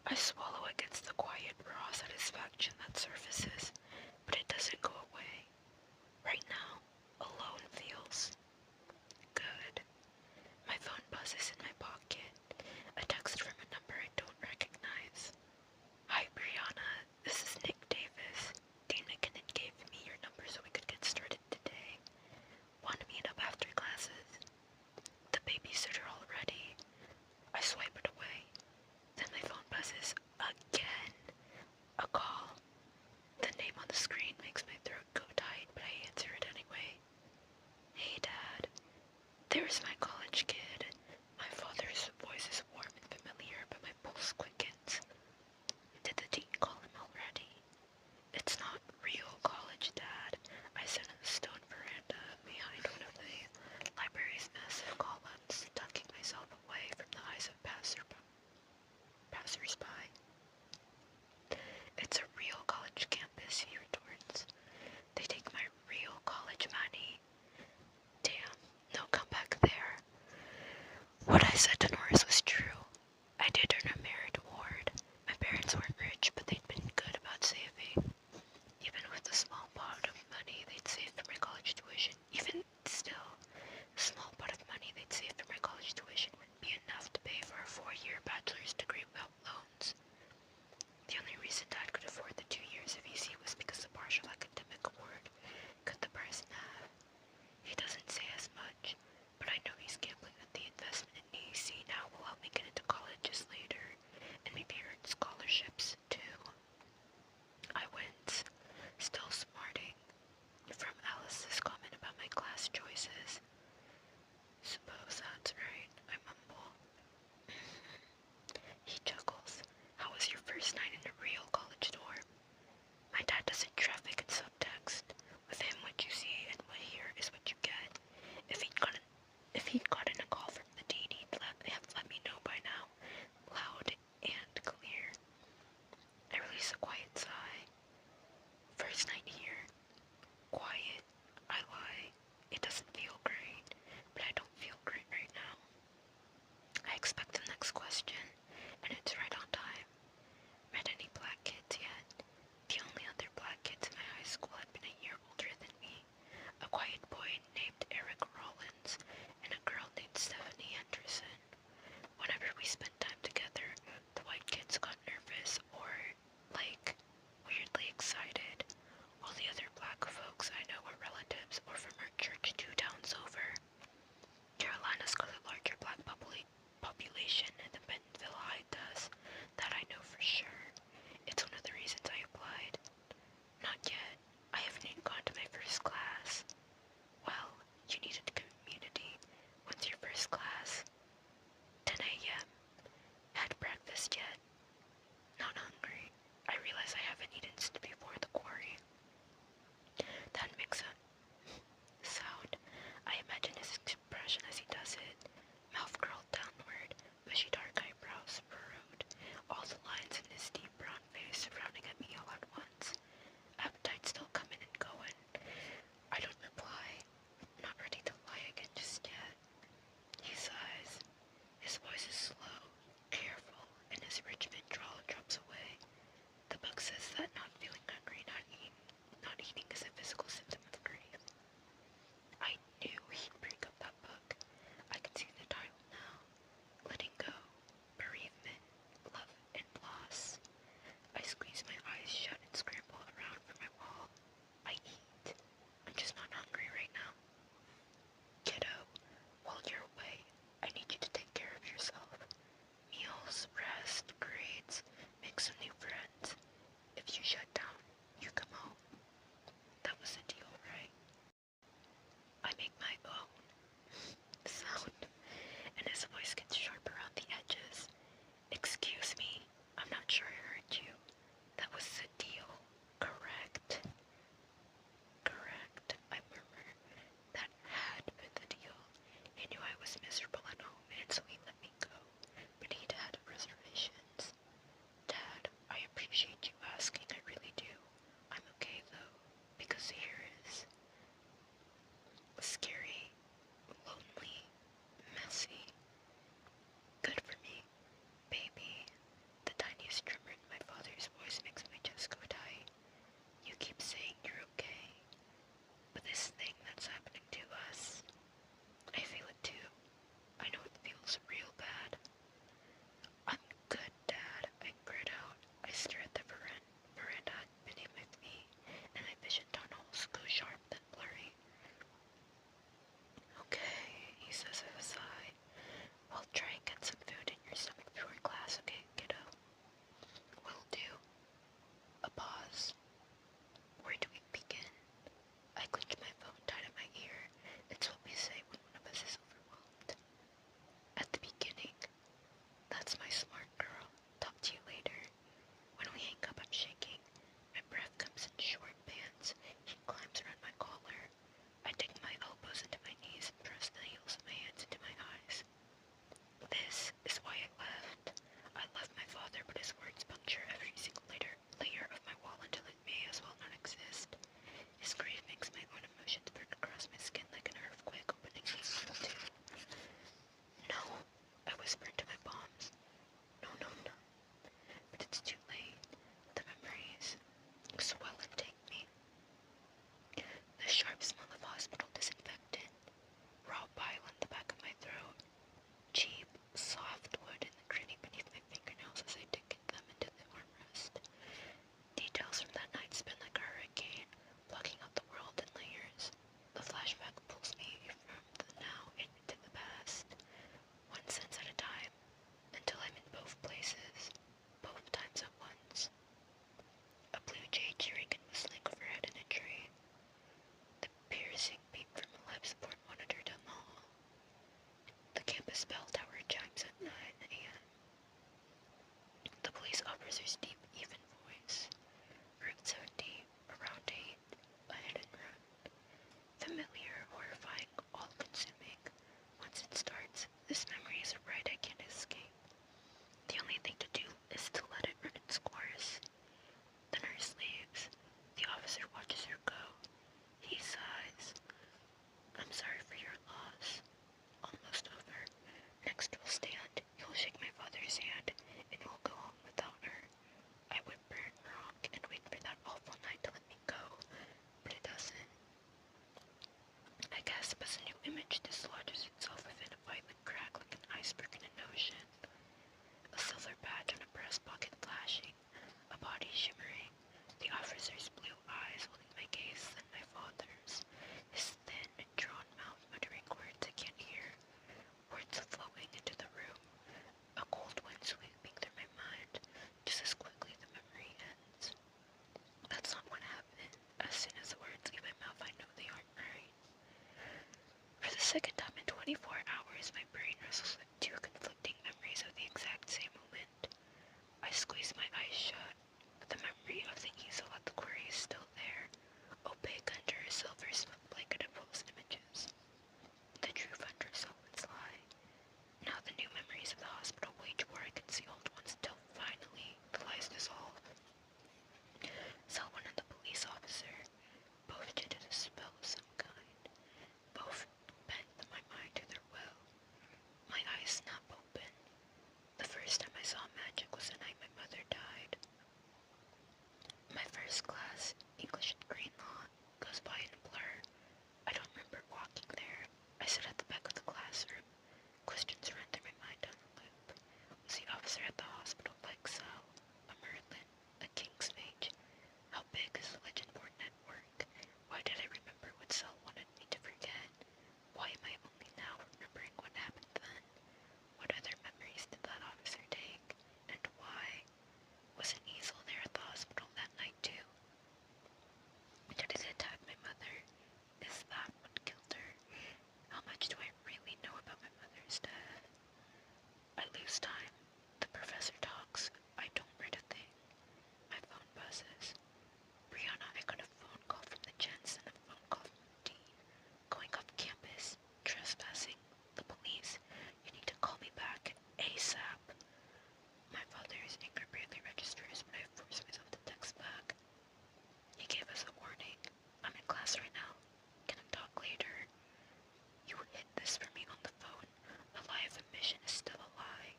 I swallow against the quiet, raw satisfaction that surfaces, but it doesn't go away. Right now, alone feels good. My phone buzzes in my pocket, a text from a number I don't recognize. Hi, Brianna, this is Nick Davis. Dean McKinnon gave me your number so we could get started today. Want to meet up after classes? The babysitter already. I swipe it away. Then my phone buzzes again. A call. The name on the screen makes my throat go tight, but I answer it anyway. Hey, Dad. There's my college kid. My father's voice is warm and familiar, but my pulse quickens. Did the dean call him already? It's not real college, Dad. I sit on the stone veranda behind one of the library's massive columns, tucking myself away from the eyes of passers-by. It's a real college campus, he retorts. They take my real college money. Damn, no comeback there. What I said to Norris was true. I did earn a merit award. My parents weren't rich, but they'd been good about saving. Even with the small pot of money they'd saved for my college tuition, even still, the small pot of money they'd saved for my college tuition wouldn't be enough to pay for a 4-year bachelor's degree without loans. The only reason Dad could afford the 2 years of EC was because the partial academic award cut the price in half. He doesn't say as much, but I know he's gambling that the investment in EC now will help me get into colleges later, and maybe earn scholarships too. I wince, still smarting from Alice's comment about my class choices. Suppose that's right, I mumble. He chuckles. How was your first night in a real college dorm? My dad doesn't traffic in subtext. With him, what you see and what you hear is what you get. If he'd gotten a call from the dean, he'd have let me know by now, loud and clear. I release a quiet sigh. First night here. Quiet. I lie. It doesn't feel great, but I don't feel great right now. I expect the next question, and it's right on time. Met any black kids yet? The only other black kids in my high school had been a year older than me. A quiet boy named Eric Rollins, and a girl named Stephanie Henderson. Whenever we spent time together, the white kids got nervous or, weirdly excited. All the other black folks I know were relatives or from our church 2 towns over. Carolina's got a larger black population than Bentonville High does, that I know for sure. It's one of the reasons I applied. Not yet. I haven't even gone to my first class. Well, you needed community. When's your first class? 10 a.m. Had breakfast yet? Not hungry. I realize I haven't eaten since before the quarry. That makes a sound. I imagine his expression as he does it. Mouth curled downward, bushy dark eyebrows furrowed, all the lines in his deep brown face frowning at me all at once. Appetite still coming and going. I don't reply. Not ready to lie again just yet. He sighs. His voice is slow, careful, and his rich mid-drawl drops away. The book says that not feeling hungry, not eating is a physical symptom of grief. I knew he'd bring up that book. I can see the title now. Letting Go, Bereavement, Love, and Loss. I squeeze my eyes shut and scramble around for my wall. I eat. I'm just not hungry right now. Kiddo, while you're away, I need you to take care of yourself. Meals, rest, grades, make some new friends. If you shut down, you come home. That was the deal, officer's deep, even voice. Route 70, around 8, a hidden route. Familiar, horrifying, all-consuming. Once it starts, this memory is a ride I can't escape. The only thing to do is to let it run its course. The nurse leaves. The officer watches her go. He sighs. I'm sorry for your loss. Almost over. Next we'll stand. He'll shake my father's hand, and we'll go home without her. I whimper and rock and wait for that awful night to let me go, but it doesn't. I gasp as a new image dislodges itself within a violent crack like an iceberg in an ocean. A silver badge on a breast pocket flashing, a body shimmering, the officer's blue eyes holding my gaze than my father's, his thin, drawn mouth muttering words I can't hear, words flowing into the room, a cold wind sweeping through my mind, just as quickly the memory ends. That's not what happened. As soon as the words leave my mouth, I know they aren't right. For the second time in 24 hours, my brain wrestles with two conflicting memories of the exact same moment. I squeeze my eyes shut, but the memory of the easel at the quarry is still there, opaque under a silver smoke blanket of false images. The truth under someone's lie. Now the new memories of the hospital wage war against the old ones until finally the lies dissolve. Someone and the police officer, both jaded a spell of some kind, both bent my mind to their will. My eyes snap open. The first time I saw magic was the night my mother died. My first class, English and Green Law, goes by in a blur. I don't remember walking there. I sit at the back of the classroom. Questions run through my mind on a loop. Was the officer at the hospital like Sal, a Merlin, a King's Mage? How big is the Legendborn network? Why did I remember what Sal wanted me to forget? Why am I only now remembering what happened then? What other memories did that officer take? And why? Was an easel there at the hospital that night too? Did it attack my mother? Is that what killed her? How much do I really know about my mother's death? I lose time. The professor talks. I don't read a thing. My phone buzzes. Brianna, I got a phone call from the gents and a phone call from the dean. Going off campus. Trespassing. The police. You need to call me back. ASAP. My father's anger barely registers, but I force myself to text back. He gave us a warning. I'm in class right now. Can I talk later? You hid this for me on the phone. A lie of omission is still a lie.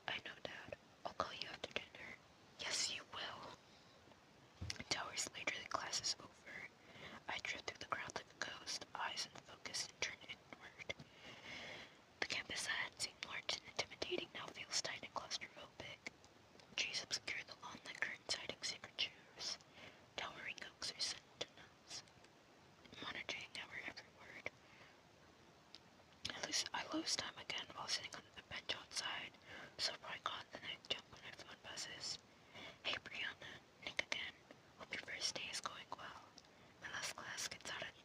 I know, Dad. I'll call you after dinner. Yes, you will. 2 hours later, the class is over. I drift through the crowd like a ghost, eyes unfocused and turn inward. The campus I had seemed large and intimidating now feels tight and claustrophobic. Trees obscure the lawn like curtains hiding secret truths. Towering oaks are sentinels, monitoring our every word. I lose time again while sitting on the bench outside, so far gone that I jump when my phone buzzes. Hey Brianna, Nick again. Hope your first day is going well. My last class gets out at